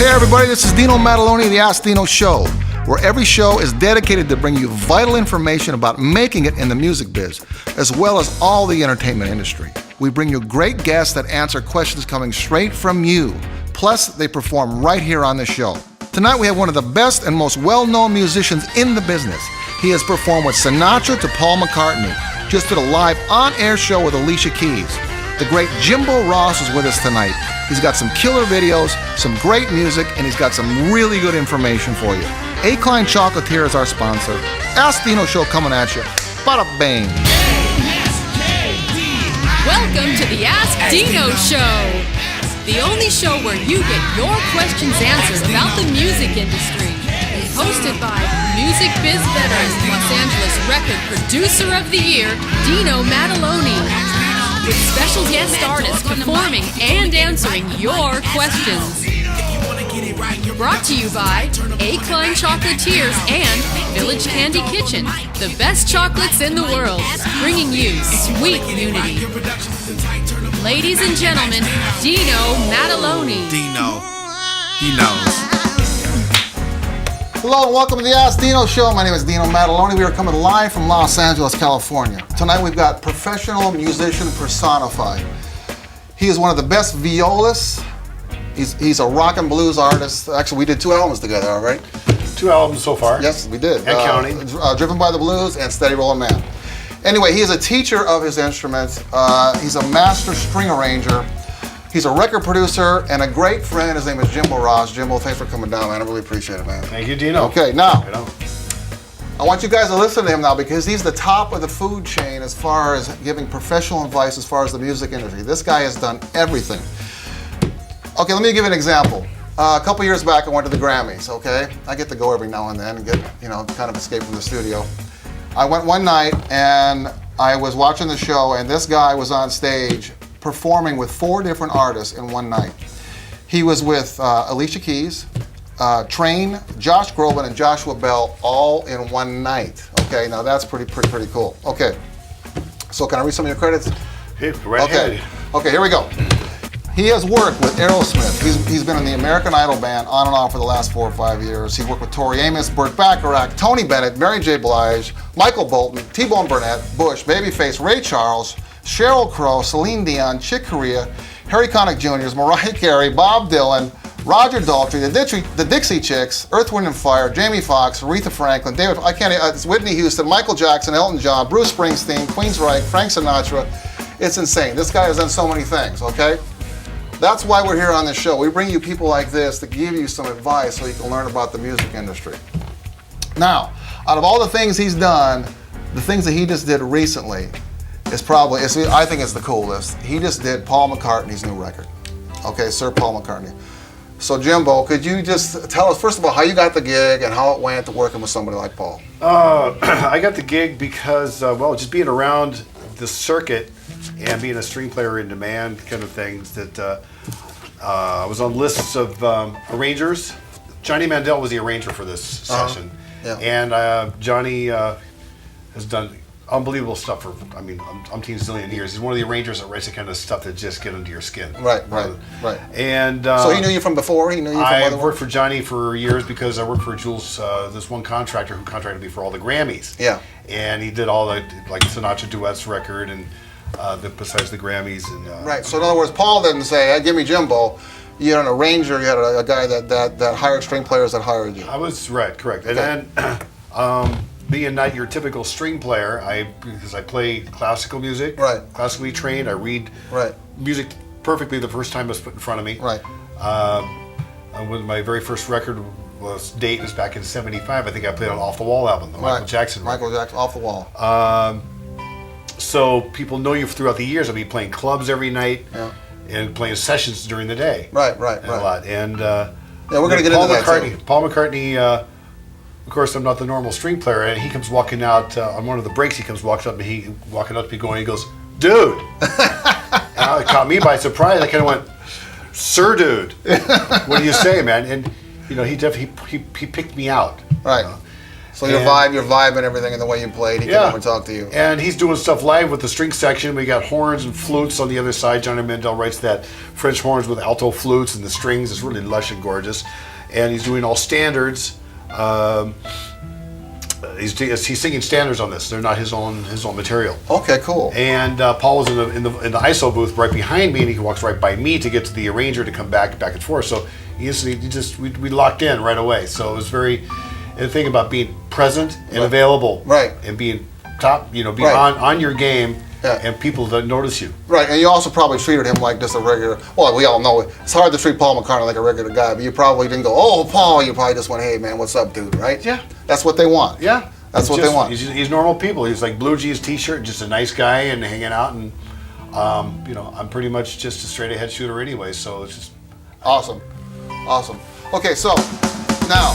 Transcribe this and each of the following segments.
Hey everybody, this is Dino Mataloni of the Ask Dino Show, where every show is dedicated to bring you vital information about making it in the music biz, as well as all the entertainment industry. We bring you great guests that answer questions coming straight from you. Plus, they perform right here on the show. Tonight we have one of the best and most well-known musicians in the business. He has performed with Sinatra to Paul McCartney. Just did a live on-air show with Alicia Keys. The great Jimbo Ross is with us tonight. He's got some killer videos, some great music, and he's got some really good information for you. A-Klein Chocolatier is our sponsor. Ask Dino Show coming at you. Bada bang. Welcome to the Ask Dino Show, the only show where you get your questions answered about the music industry. Hosted by music biz veteran, Los Angeles record producer of the year, Dino Mataloni. With special guest artists performing and answering your questions. Brought to you by A-Klein Chocolatiers and Village Candy Kitchen, the best chocolates in the world, bringing you sweet unity. Ladies and gentlemen, Dino Mataloni. Dino, he knows. Hello and welcome to the Ask Dino Show. My name is Dino Mataloni. We are coming live from Los Angeles, California. Tonight we've got professional musician personified. He is one of the best violists. He's a rock and blues artist. Actually, we did 2 albums together, all right? 2 albums so far. Yes, we did. And counting. Driven by the Blues and Steady Rollin' Man. Anyway, he is a teacher of his instruments. He's a master string arranger. He's a record producer and a great friend. His name is Jimbo Ross. Jimbo, thanks for coming down, man. I really appreciate it, man. Thank you, Dino. Okay, now, Right on. I want you guys to listen to him now because he's the top of the food chain as far as giving professional advice as far as the music industry. This guy has done everything. Okay, let me give you an example. A couple years back, I went to the Grammys, okay? I get to go every now and then and get, kind of escape from the studio. I went one night and I was watching the show and this guy was on stage performing with 4 different artists in one night. He was with Alicia Keys, Train, Josh Groban, and Joshua Bell all in one night. Okay, now that's pretty cool. Okay, so can I read some of your credits? Hey, right ahead. Okay, here we go. He has worked with Aerosmith. He's been in the American Idol band on and off for the last 4 or 5 years. He worked with Tori Amos, Burt Bacharach, Tony Bennett, Mary J. Blige, Michael Bolton, T-Bone Burnett, Bush, Babyface, Ray Charles, Sheryl Crow, Celine Dion, Chick Corea, Harry Connick Jr., Mariah Carey, Bob Dylan, Roger Daltrey, the Dixie Chicks, Earth, Wind & Fire, Jamie Foxx, Aretha Franklin, it's Whitney Houston, Michael Jackson, Elton John, Bruce Springsteen, Queensryche, Frank Sinatra. It's insane. This guy has done so many things, okay? That's why we're here on this show. We bring you people like this to give you some advice so you can learn about the music industry. Now, out of all the things he's done, the things that he just did recently I think it's the coolest. He just did Paul McCartney's new record. Okay, Sir Paul McCartney. So Jimbo, could you just tell us, first of all, how you got the gig and how it went to working with somebody like Paul? I got the gig because, just being around the circuit and being a string player in demand kind of things that I was on lists of arrangers. Johnny Mandel was the arranger for this session. Yeah. And Johnny has done unbelievable stuff for, umpteen zillion years. He's one of the arrangers that writes the kind of stuff that just get under your skin. Right. And so he knew you from before? He knew you from I other worked for Johnny for years because I worked for Jules, this one contractor who contracted me for all the Grammys. Yeah. And he did all the, like, Sinatra duets record and besides the Grammys. And right, so in other words, Paul didn't say, hey, give me Jimbo. You had an arranger, you had a guy that hired string players that hired you. I was, right, correct. And then, being not your typical string player, because I play classical music, right, classically trained, I read music perfectly the first time it was put in front of me. Right. When my very first record was back in '75, I think I played on Off the Wall album, the Michael Jackson record. Michael Jackson, Off the Wall. So people know you throughout the years. I'll be playing clubs every night and playing sessions during the day. Right. A lot. And we're going to get into that too. Paul McCartney, of course, I'm not the normal string player, and he comes walking out on one of the breaks. He comes walking up to me going, he goes, "Dude!" And it caught me by surprise. I kind of went, "Sir, dude, what do you say, man?" And he picked me out. Right. So your vibe and everything and the way you played, he came over and talked to you. And he's doing stuff live with the string section. We got horns and flutes on the other side. Johnny Mandel writes that French horns with alto flutes and the strings. It's really lush and gorgeous. And he's doing all standards. He's singing standards on this. They're not his own material. Okay, cool. And Paul was in the ISO booth right behind me, and he walks right by me to get to the arranger to come back and forth. So we locked in right away. So it was very. And the thing about being present and available, right, and being top, being on your game, and people that notice you, right. And you also probably treated him like just a regular. Well, we all know it's hard to treat Paul McCartney like a regular guy, but you probably didn't go, "Oh, Paul." You probably just went, "Hey, man, what's up, dude?" Right? Yeah. That's what they want. Yeah. That's what they want. He's normal people. He's like blue jeans, t-shirt, just a nice guy and hanging out, and I'm pretty much just a straight ahead shooter anyway. So it's just awesome. Okay, so now.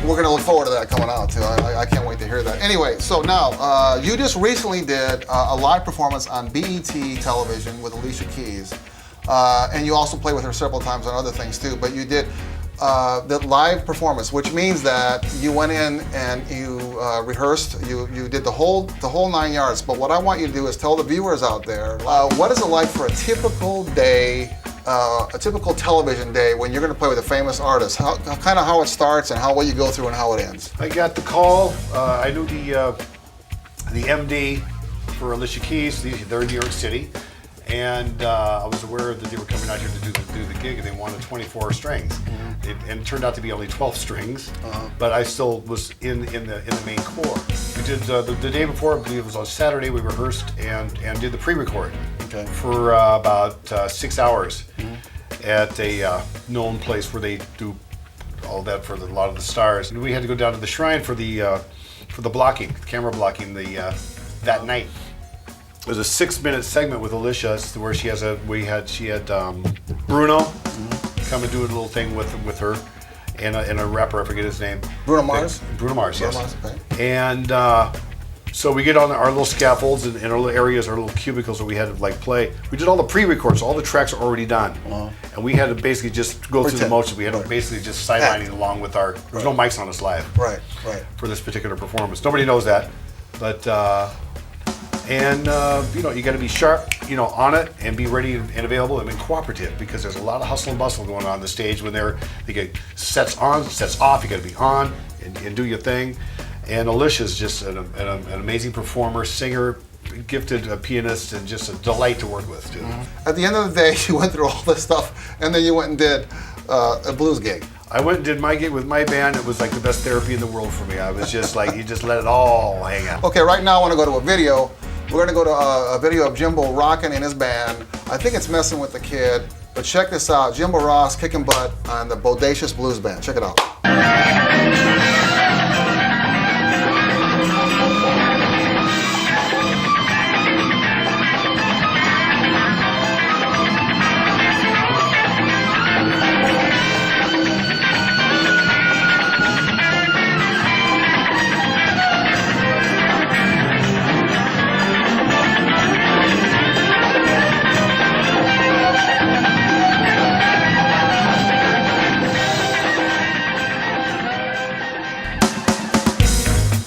We're going to look forward to that coming out, too. I can't wait to hear that. Anyway, so now, you just recently did a live performance on BET television with Alicia Keys. And you also played with her several times on other things, too. But you did the live performance, which means that you went in and you rehearsed. You did the whole 9 yards. But what I want you to do is tell the viewers out there, what is it like for a typical day, a typical television day when you're going to play with a famous artist? Kind of how it starts and what you go through and how it ends. I got the call. I knew the MD for Alicia Keys. They're in New York City, and I was aware that they were coming out here to do the gig, and they wanted 24 strings. Mm-hmm. And it turned out to be only 12 strings, but I still was in the main core. We did the day before, I believe it was on Saturday. We rehearsed and did the pre-record. Okay. For about 6 hours at a known place where they do all that for a lot of the stars. And we had to go down to the Shrine for the blocking, camera blocking that night. It was a 6-minute segment with Alicia where she had Bruno come and do a little thing with her and a rapper, I forget his name. Bruno Mars? Bruno Mars, yes. Mars, okay. And so we get on our little scaffolds and our little areas, our little cubicles that we had to play. We did all the pre-records, all the tracks are already done. And we had to basically just go through the motions. We had to basically just sidelining along with there was no mics on us live. Right. For this particular performance. Nobody knows that. But, you got to be sharp, on it and be ready and available and cooperative because there's a lot of hustle and bustle going on the stage when they get sets on, sets off. You got to be on and do your thing. And Alicia's just an amazing performer, singer, gifted pianist, and just a delight to work with, too. At the end of the day, you went through all this stuff, and then you went and did a blues gig. I went and did my gig with my band. It was like the best therapy in the world for me. I was just like, you just let it all hang out. Okay, right now I want to go to a video. We're going to go to a video of Jimbo rocking in his band. I think it's Messing with the Kid, but check this out. Jimbo Ross kicking butt on the Bodacious Blues Band. Check it out.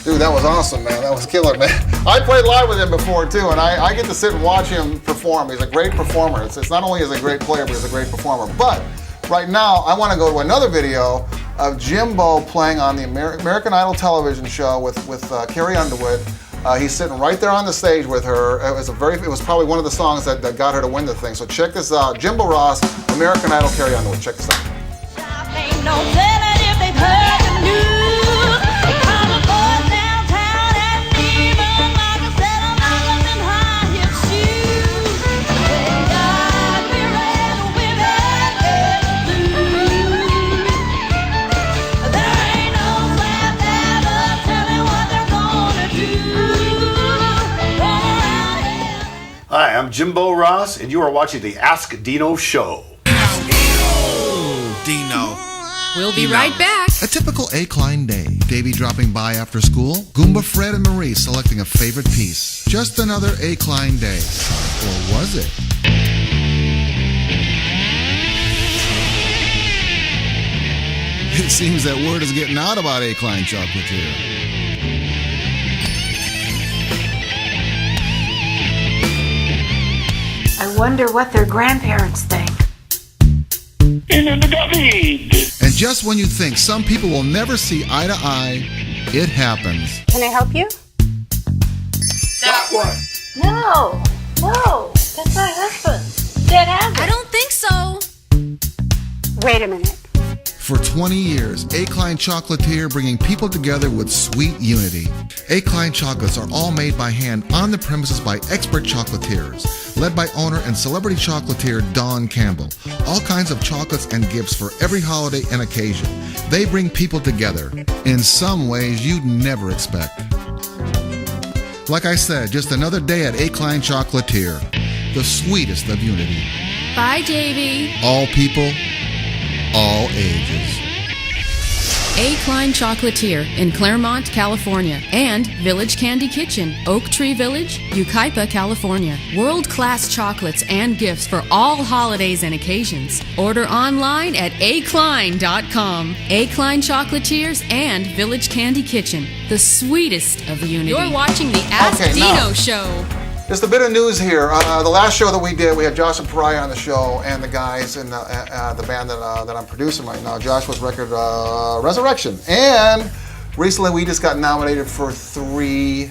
Dude, that was awesome, man. That was killer, man. I played live with him before, too, and I get to sit and watch him perform. He's a great performer. It's not only is he a great player, but he's a great performer. But right now, I want to go to another video of Jimbo playing on the American Idol television show with Carrie Underwood. He's sitting right there on the stage with her. It was probably one of the songs that got her to win the thing. So check this out. Jimbo Ross, American Idol, Carrie Underwood. Check this out. Ain't no telling if they've heard the news. Hi, I'm Jimbo Ross, and you are watching the Ask DINO Show. DINO. We'll be right back. A typical A-Klein day. Davey dropping by after school. Goomba Fred and Marie selecting a favorite piece. Just another A-Klein day. Or was it? It seems that word is getting out about A. Klein Chocolatier. I wonder what their grandparents think. And just when you think some people will never see eye to eye, it happens. Can I help you? That one. No, that's my husband. Dad has I don't think so. Wait a minute. For 20 years, A. Klein Chocolatier bringing people together with sweet unity. A. Klein chocolates are all made by hand on the premises by expert chocolatiers, led by owner and celebrity chocolatier Don Campbell. All kinds of chocolates and gifts for every holiday and occasion. They bring people together in some ways you'd never expect. Like I said, just another day at A. Klein Chocolatier, the sweetest of unity. Bye, JV. All people, all ages. A. Klein Chocolatier in Claremont, California, and Village Candy Kitchen, Oak Tree Village, Yucaipa, California. World-class chocolates and gifts for all holidays and occasions. Order online at aklein.com. A. Klein Chocolatiers and Village Candy Kitchen, the sweetest of unity. You're watching the Ask Okay, Dino now- Show. Just a bit of news here. The last show that we did, we had Josh and Pariah on the show, and the guys in the band that I'm producing right now. Josh was record Resurrection, and recently we just got nominated for 3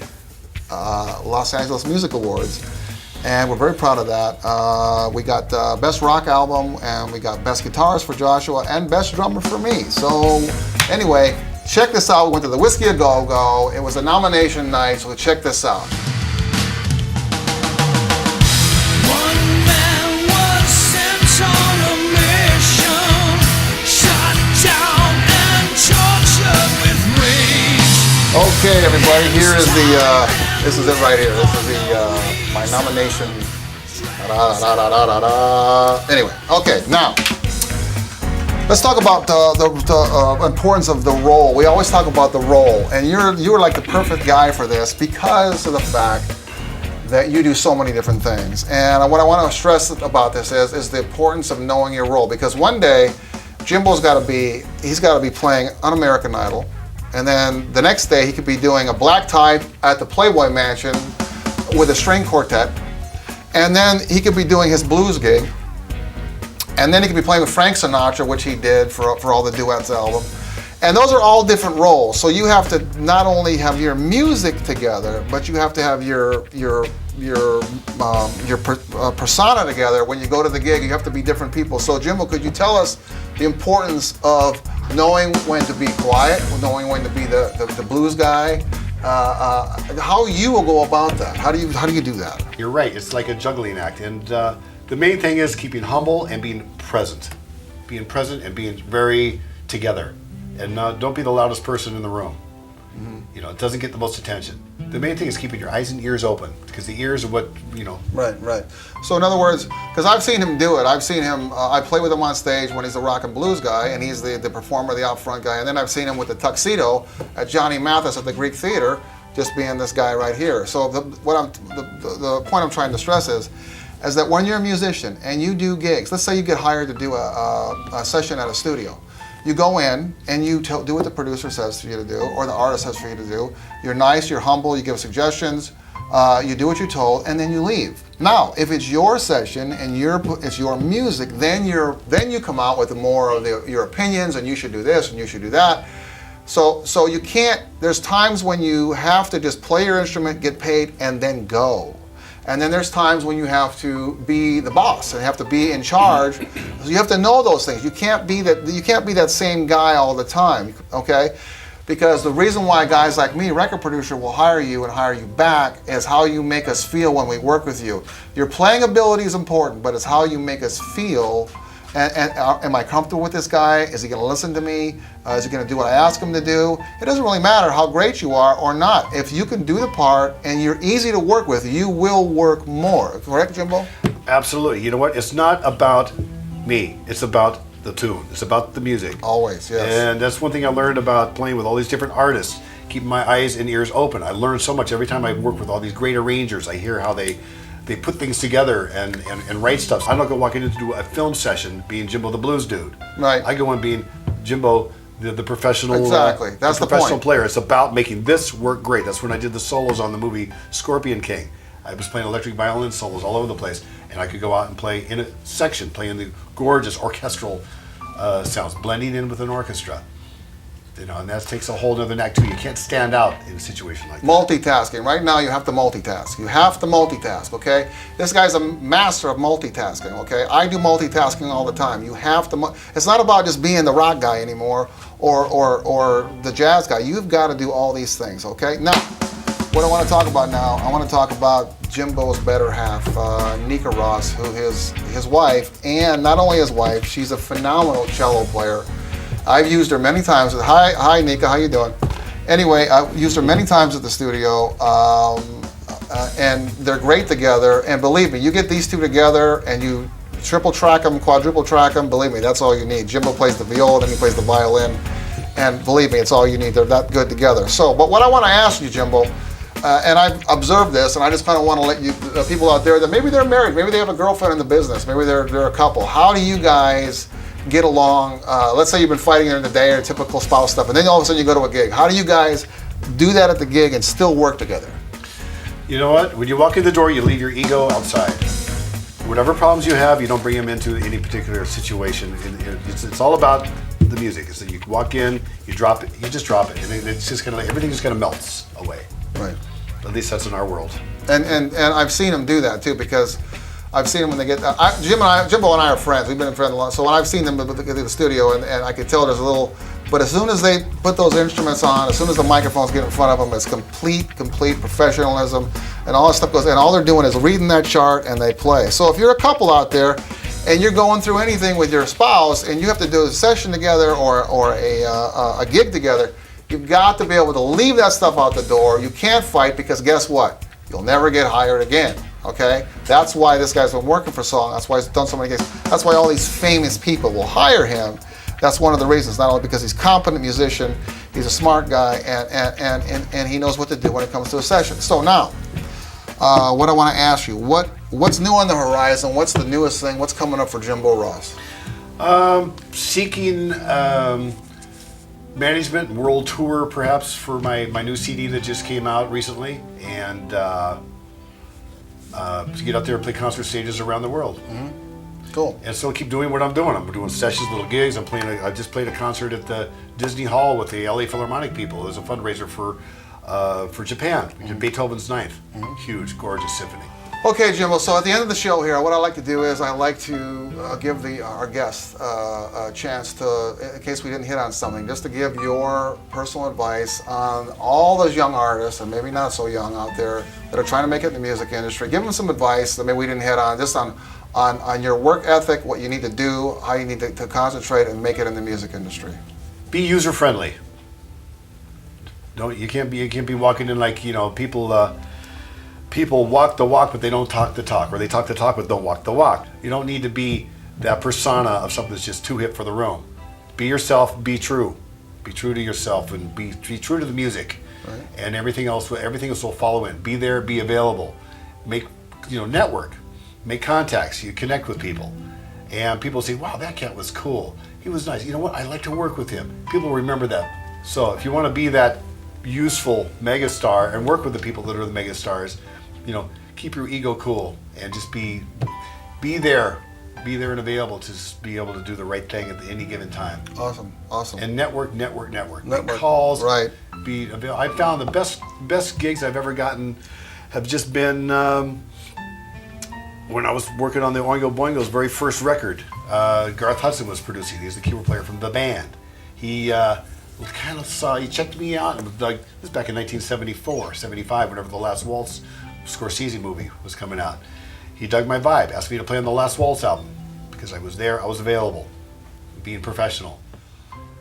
Los Angeles Music Awards, and we're very proud of that. We got Best Rock Album, and we got Best Guitarist for Joshua, and Best Drummer for me. So anyway, check this out. We went to the Whiskey A Go Go. It was a nomination night, so check this out. Okay, everybody, here is this is it right here. This is my nomination. Anyway, okay, now, let's talk about the importance of the role. We always talk about the role, and you're like the perfect guy for this because of the fact that you do so many different things. And what I want to stress about this is the importance of knowing your role, because one day, Jimbo's got to be playing on American Idol. And then the next day, he could be doing a black tie at the Playboy Mansion with a string quartet. And then he could be doing his blues gig. And then he could be playing with Frank Sinatra, which he did for all the duets album. And those are all different roles. So you have to not only have your music together, but you have to have your persona together. When you go to the gig, you have to be different people. So Jimbo, could you tell us the importance of knowing when to be quiet, knowing when to be the blues guy, how you will go about that? How do you do that? You're right. It's like a juggling act, and the main thing is keeping humble and being present and being very together, and don't be the loudest person in the room. Mm-hmm. You know, it doesn't get the most attention. The main thing is keeping your eyes and ears open, because the ears are what, you know. Right. So in other words, because I've seen him do it. I've seen him, I play with him on stage when he's the rock and blues guy, and he's the performer, the out front guy. And then I've seen him with the tuxedo at Johnny Mathis at the Greek Theater, just being this guy right here. So the point I'm trying to stress is that when you're a musician and you do gigs, let's say you get hired to do a session at a studio. You go in and you do what the producer says for you to do, or the artist says for you to do. You're nice, you're humble, you give suggestions, you do what you're told, and then you leave. Now, if it's your session and it's your music, then you come out with more of your opinions, and you should do this and you should do that. So you can't. There's times when you have to just play your instrument, get paid, and then go. And then there's times when you have to be the boss and have to be in charge. So you have to know those things. You can't be that same guy all the time, okay? Because the reason why guys like me, record producer, will hire you and hire you back is how you make us feel when we work with you. Your playing ability is important, but it's how you make us feel. And am I comfortable with this guy? Is he going to listen to me? Is he going to do what I ask him to do? It doesn't really matter how great you are or not. If you can do the part and you're easy to work with, you will work more. Correct, Jimbo? Absolutely. You know what? It's not about me. It's about the tune. It's about the music. Always, yes. And that's one thing I learned about playing with all these different artists, keeping my eyes and ears open. I learned so much every time I work with all these great arrangers. I hear how they put things together and write stuff. I don't go walking in to do a film session being Jimbo the Blues Dude. Right. I go in being Jimbo the professional. Exactly. That's the professional point. player. It's about making this work great. That's when I did the solos on the movie Scorpion King. I was playing electric violin solos all over the place, and I could go out and play in a section, playing the gorgeous orchestral sounds, blending in with an orchestra. You know, and that takes a whole other knack too. You can't stand out in a situation like that. Multitasking. Right now, you have to multitask. You have to multitask, okay? This guy's a master of multitasking, okay? I do multitasking all the time. You have to. It's not about just being the rock guy anymore or the jazz guy. You've got to do all these things, okay? Now, what I want to talk about now, I want to talk about Jimbo's better half, Nika Ross, who his wife, and not only his wife, she's a phenomenal cello player. I've used her many times. Hi, Nika, how you doing? Anyway, I've used her many times at the studio, and they're great together. And believe me, you get these two together and you triple track them, quadruple track them, believe me, that's all you need. Jimbo plays the viola, then he plays the violin, and believe me, it's all you need. They're that good together. So, but what I want to ask you, Jimbo, and I've observed this, and I just kind of want to let you, people out there that maybe they're married, maybe they have a girlfriend in the business, maybe they're a couple. How do you guys get along? Let's say you've been fighting during the day or typical spouse stuff, and then all of a sudden you go to a gig. How do you guys do that at the gig and still work together? You know what? When you walk in the door, you leave your ego outside. Whatever problems you have, you don't bring them into any particular situation. It's all about the music. It's that you walk in, you drop it, you just drop it, and it's just kind of like everything just kind of melts away. Right. At least that's in our world. And I've seen them do that too, because I've seen them when they get. Jimbo and I are friends. We've been friends a lot. So when I've seen them at the studio, and I could tell there's a little. But as soon as they put those instruments on, as soon as the microphones get in front of them, it's complete professionalism, and all that stuff goes. And all they're doing is reading that chart and they play. So if you're a couple out there, and you're going through anything with your spouse, and you have to do a session together or a gig together, you've got to be able to leave that stuff out the door. You can't fight, because guess what? You'll never get hired again. Okay? That's why this guy's been working for so long. That's why he's done so many gigs. That's why all these famous people will hire him. That's one of the reasons. Not only because he's a competent musician, he's a smart guy, and he knows what to do when it comes to a session. So now, what I want to ask you, what's new on the horizon? What's the newest thing? What's coming up for Jimbo Ross? Seeking management, world tour, perhaps, for my new CD that just came out recently, and to get out there and play concert stages around the world. Mm-hmm. Cool. And still keep doing what I'm doing. I'm doing sessions, little gigs. I just played a concert at the Disney Hall with the LA Philharmonic people. It was a fundraiser for Japan. We did Beethoven's Ninth. Huge, gorgeous symphony. Okay, Jimbo, so at the end of the show here, what I like to do is I like to give our guests a chance to, in case we didn't hit on something, just to give your personal advice on all those young artists, and maybe not so young out there, that are trying to make it in the music industry. Give them some advice that maybe we didn't hit on, just on your work ethic, what you need to do, how you need to concentrate and make it in the music industry. Be user friendly. You can't be walking in like, people walk the walk, but they don't talk the talk, or they talk the talk, but don't walk the walk. You don't need to be that persona of something that's just too hip for the room. Be yourself, be true. Be true to yourself, and be true to the music. Right. And everything else will follow in. Be there, be available. Network. Make contacts. You connect with people. And people say, wow, that cat was cool. He was nice. You know what? I'd like to work with him. People remember that. So if you want to be that useful megastar and work with the people that are the megastars, keep your ego cool and just be there and available to be able to do the right thing at any given time. Awesome. And network. Make calls. Right. Be available. I found the best gigs I've ever gotten have just been when I was working on the Oingo Boingo's very first record. Garth Hudson was producing. He was the keyboard player from the band. He he checked me out. It was this was back in 1974, 75, whenever The Last Waltz Scorsese movie was coming out. He dug my vibe, asked me to play on the Last Waltz album, because I was there, I was available, being professional.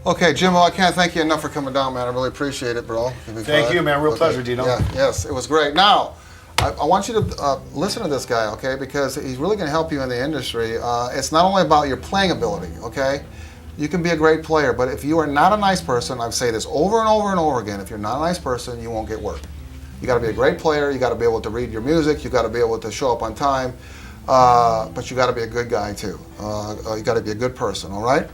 Okay, Jimbo, I can't thank you enough for coming down, man. I really appreciate it, bro. Thank you, man. Real pleasure, Dino. Yeah, yes, it was great. Now, I want you to listen to this guy, okay, because he's really going to help you in the industry. It's not only about your playing ability, okay? You can be a great player, but if you are not a nice person, I say this over and over and over again, if you're not a nice person, you won't get work. You got to be a great player, you got to be able to read your music, you got to be able to show up on time, but you got to be a good guy too. You got to be a good person, all right?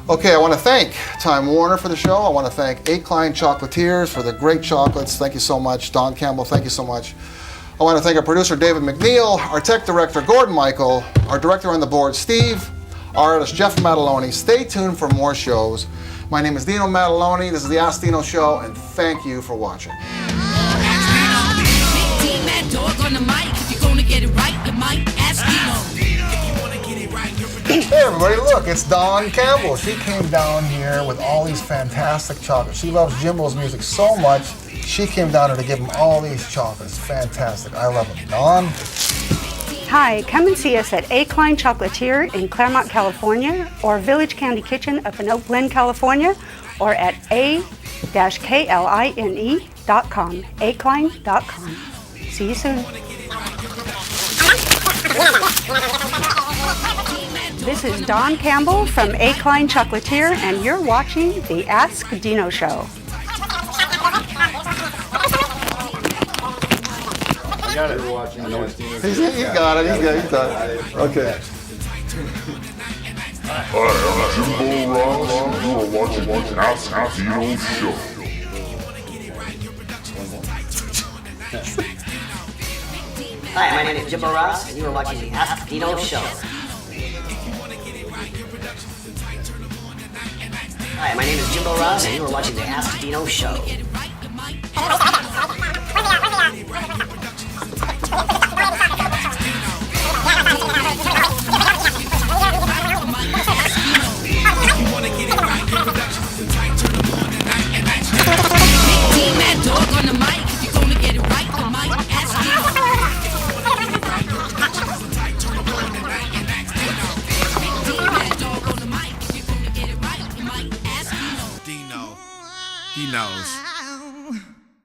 Okay, I want to thank Time Warner for the show. I want to thank 8 Klein Chocolatiers for the great chocolates. Thank you so much. Don Campbell, thank you so much. I want to thank our producer, David McNeil, our tech director, Gordon Michael, our director on the board, Steve, our artist, Jeff Mataloni. Stay tuned for more shows. My name is Dino Mataloni. This is the Ask Dino Show, and thank you for watching. Hey everybody, look, it's Dawn Campbell. She came down here with all these fantastic chocolates. She loves Jimbo's music so much, she came down here to give him all these chocolates. Fantastic. I love them. Dawn? Hi, come and see us at A. Klein Chocolatier in Claremont, California, or Village Candy Kitchen up in Oak Glen, California, or at a-kline.com, akline.com. See you soon. This is Don Campbell from A. Klein Chocolatier, and you're watching the Ask Dino Show. I got it. He's got it. Okay. Hi, I'm Jimbo Ross, and you are watching the Ask Dino Show. Hi, my name is Jimbo Ross, and you are watching the Ask Dino Show. Hi, my name is Jimbo Ross, and you are watching the Ask Dino Show.